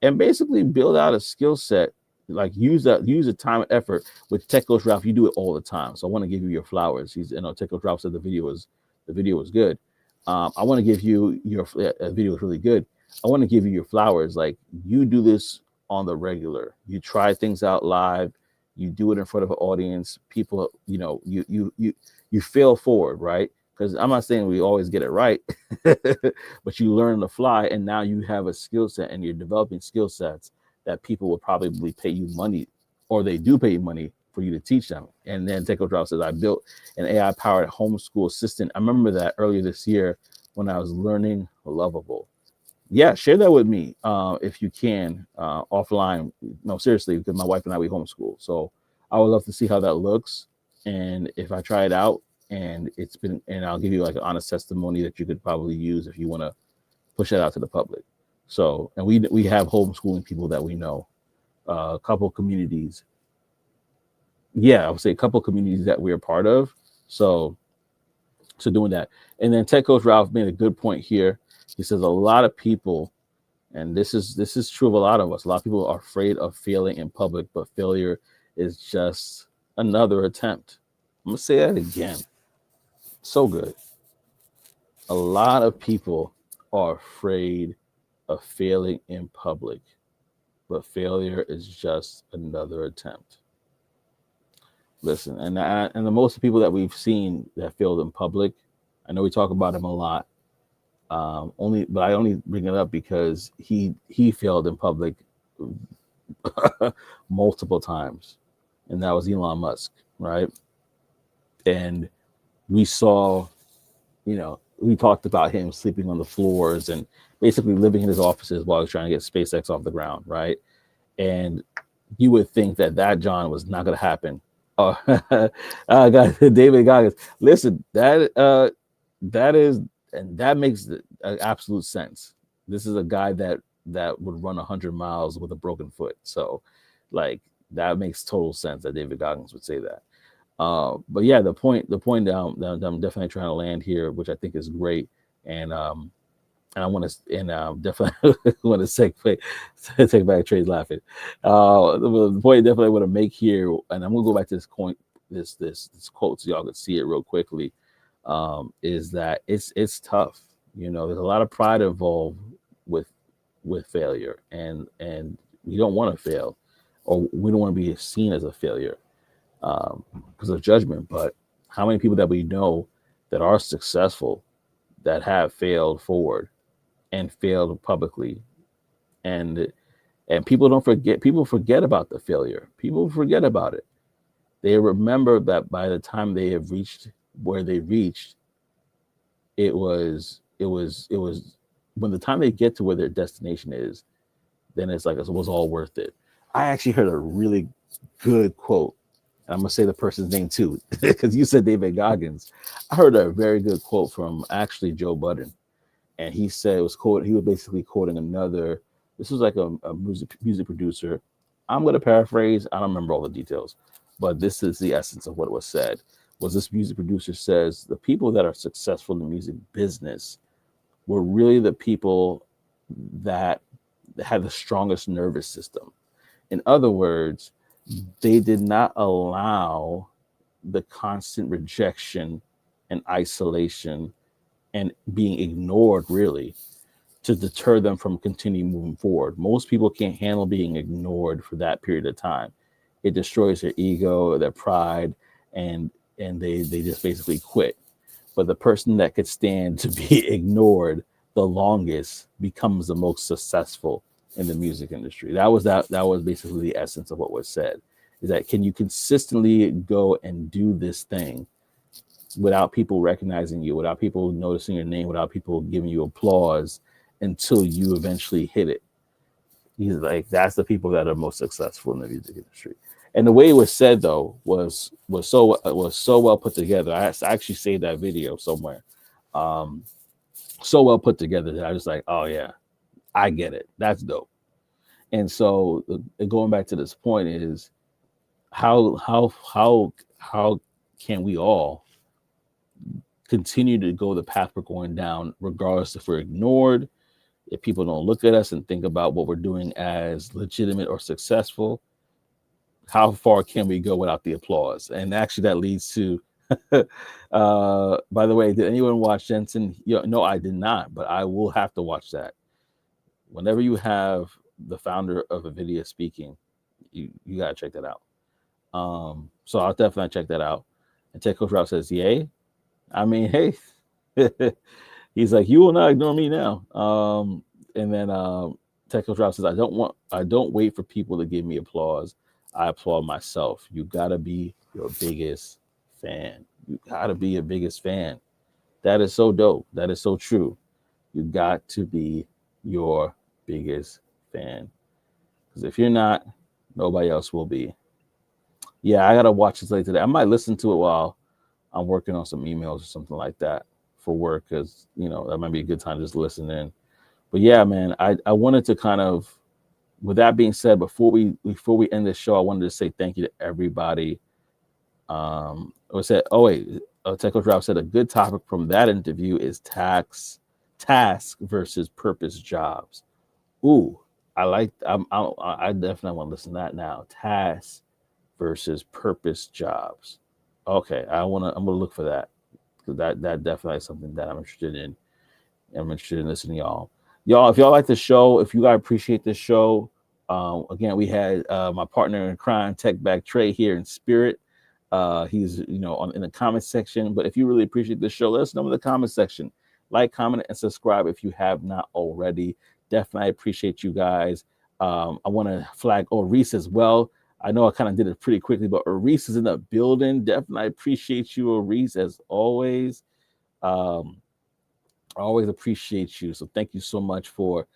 and basically build out a skill set, like use the time and effort. With Tech Coach Ralph, you do it all the time. So I want to give you your flowers. Tech Coach Ralph said the video was good. I want to give you your video is really good. I want to give you your flowers. Like, you do this on the regular. You try things out live. You do it in front of an audience. People, you fail forward, right? Because I'm not saying we always get it right, but you learn on the fly, and now you have a skill set, and you're developing skill sets that people will probably pay you money, or they do pay you money for you to teach them. And then Techo Drop says, I built an AI-powered homeschool assistant. I remember that earlier this year when I was learning Lovable. Yeah, share that with me if you can offline. No, seriously, because my wife and I, we homeschool. So I would love to see how that looks. And if I try it out, and I'll give you like an honest testimony that you could probably use if you want to push that out to the public. So, and we have homeschooling people that we know, a couple communities. Yeah, I would say a couple communities that we're a part of. So doing that. And then Tech Coach Ralph made a good point here. He says a lot of people, and this is true of a lot of us, a lot of people are afraid of failing in public, but failure is just another attempt. I'm going to say that again. So good. A lot of people are afraid of failing in public, but failure is just another attempt. Listen, and the most of people that we've seen that failed in public, I know we talk about him a lot. I only bring it up because he failed in public multiple times, and that was Elon Musk, right? And we saw, we talked about him sleeping on the floors and basically living in his offices while he was trying to get SpaceX off the ground, right? And you would think that John was not going to happen. Oh, guys, David Goggins. Listen, that is, and that makes absolute sense. This is a guy that would run 100 miles with a broken foot. So, like, that makes total sense that David Goggins would say that. But yeah, the point that I'm definitely trying to land here, which I think is great, and and I want to, and definitely want to take back Trey's laughing. The point I definitely want to make here, and I'm gonna go back to this point, this quote, so y'all can see it real quickly. Is that it's tough. There's a lot of pride involved with failure, and we don't want to fail, or we don't want to be seen as a failure because of judgment. But how many people that we know that are successful that have failed forward and failed publicly, and people don't forget. People forget about the failure. People forget about it. They remember that by the time they have reached where they reached, it was when the time they get to where their destination is, then it's like it was all worth it. I actually heard a really good quote. And I'm gonna say the person's name too, because you said David Goggins. I heard a very good quote from actually Joe Budden, and he said it was quote. He was basically quoting another. This was like a music producer. I'm gonna paraphrase. I don't remember all the details, but this is the essence of what was said. Was this music producer says the people that are successful in the music business were really the people that had the strongest nervous system. In other words, they did not allow the constant rejection and isolation and being ignored really to deter them from continuing moving forward. Most people can't handle being ignored for that period of time. It destroys their ego, their pride, and they just basically quit. But the person that could stand to be ignored the longest becomes the most successful in the music industry. That was basically the essence of what was said. Is that can you consistently go and do this thing without people recognizing you, without people noticing your name, without people giving you applause until you eventually hit it? He's like, that's the people that are most successful in the music industry. And the way it was said though was so well put together. I actually saved that video somewhere. Um, so well put together that I was like, oh yeah, I get it. That's dope. And so going back to this point is how can we all continue to go the path we're going down, regardless if we're ignored, if people don't look at us and think about what we're doing as legitimate or successful? How far can we go without the applause? And actually, that leads to. By the way, did anyone watch Jensen? No, I did not, but I will have to watch that. Whenever you have the founder of NVIDIA speaking, you gotta check that out. So I'll definitely check that out. And Tech Coach Rob says, "Yay." I mean, hey, he's like, "You will not ignore me now." And then Tech Coach Rob says, I don't wait for people to give me applause. I applaud myself. You gotta be your biggest fan. You gotta be your biggest fan. That is so dope. That is so true. You got to be your biggest fan. Because if you're not, nobody else will be. Yeah, I gotta watch this later today. I might listen to it while I'm working on some emails or something like that for work, because that might be a good time to just listen in. But yeah, man, I wanted to kind of, with that being said, before we end this show, I wanted to say thank you to everybody. I said, oh wait, Tech Coach Rob said a good topic from that interview is task versus purpose jobs. Ooh, I definitely want to listen to that now. Task versus purpose jobs. Okay, I'm gonna look for that, because that definitely is something that I'm interested in. I'm interested in listening to y'all. If y'all like the show, if you guys appreciate this show, again, we had my partner in crime, Tech Back Trey, here in spirit. He's in the comment section. But if you really appreciate this show, let us know in the comment section. Like, comment, and subscribe if you have not already. Definitely appreciate you guys. I want to flag Reese as well. I know I kind of did it pretty quickly, but Reese is in the building. Definitely appreciate you, Reese, as always. I always appreciate you. So thank you so much for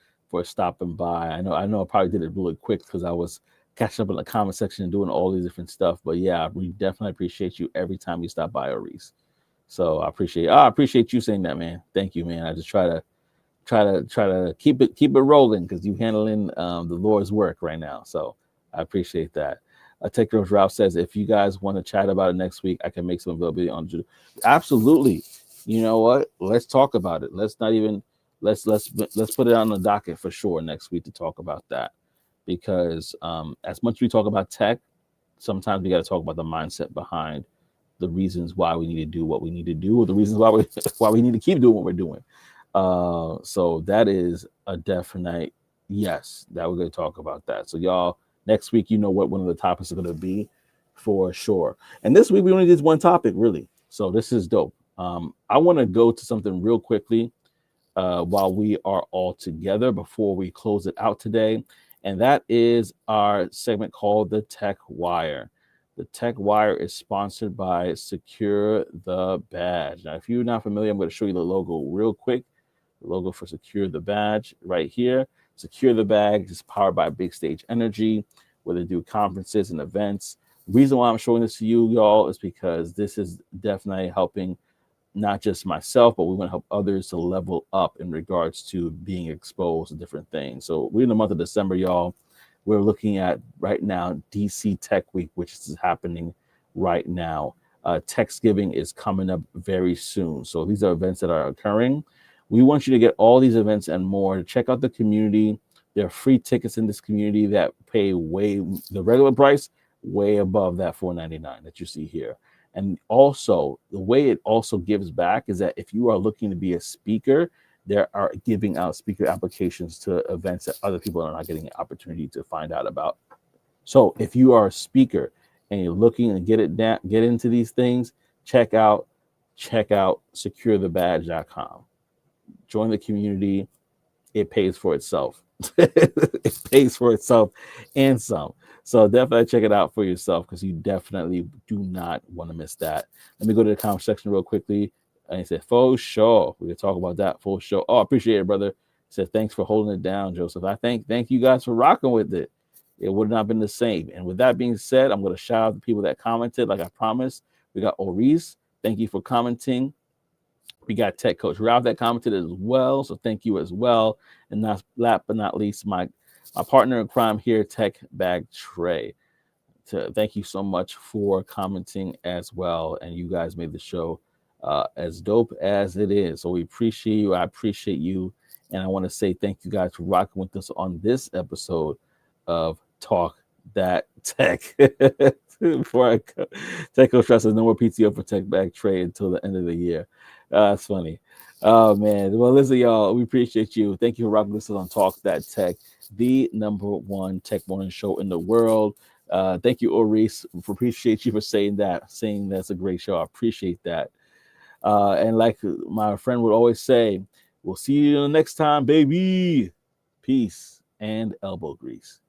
stopping by. I know I probably did it really quick because I was catching up in the comment section and doing all these different stuff. But yeah, we definitely appreciate you every time you stop by, Reese. So I appreciate you saying that, man. Thank you, man. I just try to keep it rolling, because you handling the Lord's work right now. So I appreciate that. Tech Coach Ralph says, if you guys want to chat about it next week, I can make some availability on Absolutely. You know what? Let's talk about it. Let's not even let's put it on the docket for sure next week to talk about that, because as much as we talk about tech, sometimes we got to talk about the mindset behind the reasons why we need to do what we need to do, or the reasons why we why we need to keep doing what we're doing. So that is a definite yes that we're going to talk about that. So y'all, next week, you know what one of the topics are going to be for sure. And this week we only did one topic really, so this is dope. I want to go to something real quickly while we are all together before we close it out today. And that is our segment called the Tech Wire. The Tech Wire is sponsored by Secure the Badge. Now, if you're not familiar, I'm going to show you the logo real quick. The logo for Secure the Badge right here. Secure the Badge is powered by Big Stage Energy, where they do conferences and events. The reason why I'm showing this to you, y'all, is because this is definitely helping not just myself, but we want to help others to level up in regards to being exposed to different things. So we're in the month of December, y'all. We're looking at right now DC Tech Week, which is happening right now. Techsgiving is coming up very soon. So these are events that are occurring. We want you to get all these events and more. Check out the community. There are free tickets in this community that pay way the regular price, way above that $4.99 that you see here. And also, the way it also gives back is that if you are looking to be a speaker, there are giving out speaker applications to events that other people are not getting an opportunity to find out about. So if you are a speaker and you're looking to get into these things, check out securethebadge.com. Join the community. It pays for itself. It pays for itself and some. So definitely check it out for yourself, because you definitely do not want to miss that. Let me go to the comment section real quickly. And he said, "For sure, we can talk about that for sure." Oh, I appreciate it, brother. He said, "Thanks for holding it down, Joseph." I thank you guys for rocking with it. It would not have been the same. And with that being said, I'm going to shout out the people that commented, like I promised. We got Oris. Thank you for commenting. We got Tech Coach Ralph that commented as well, so thank you as well. And last but not least, my partner in crime here, Tech Bag Trey. Thank you so much for commenting as well, and you guys made the show as dope as it is. So we appreciate you. I appreciate you, and I want to say thank you guys for rocking with us on this episode of Talk That Tech. Before I go, Tech Coach Ralph says no more PTO for Tech Bag Trey until the end of the year. That's funny. Oh man. Well, listen, y'all. We appreciate you. Thank you for rocking with us on Talk That Tech, the #1 tech morning show in the world. Thank you, Oris. Appreciate you for saying that. Saying that's a great show. I appreciate that. And like my friend would always say, we'll see you next time, baby. Peace and elbow grease.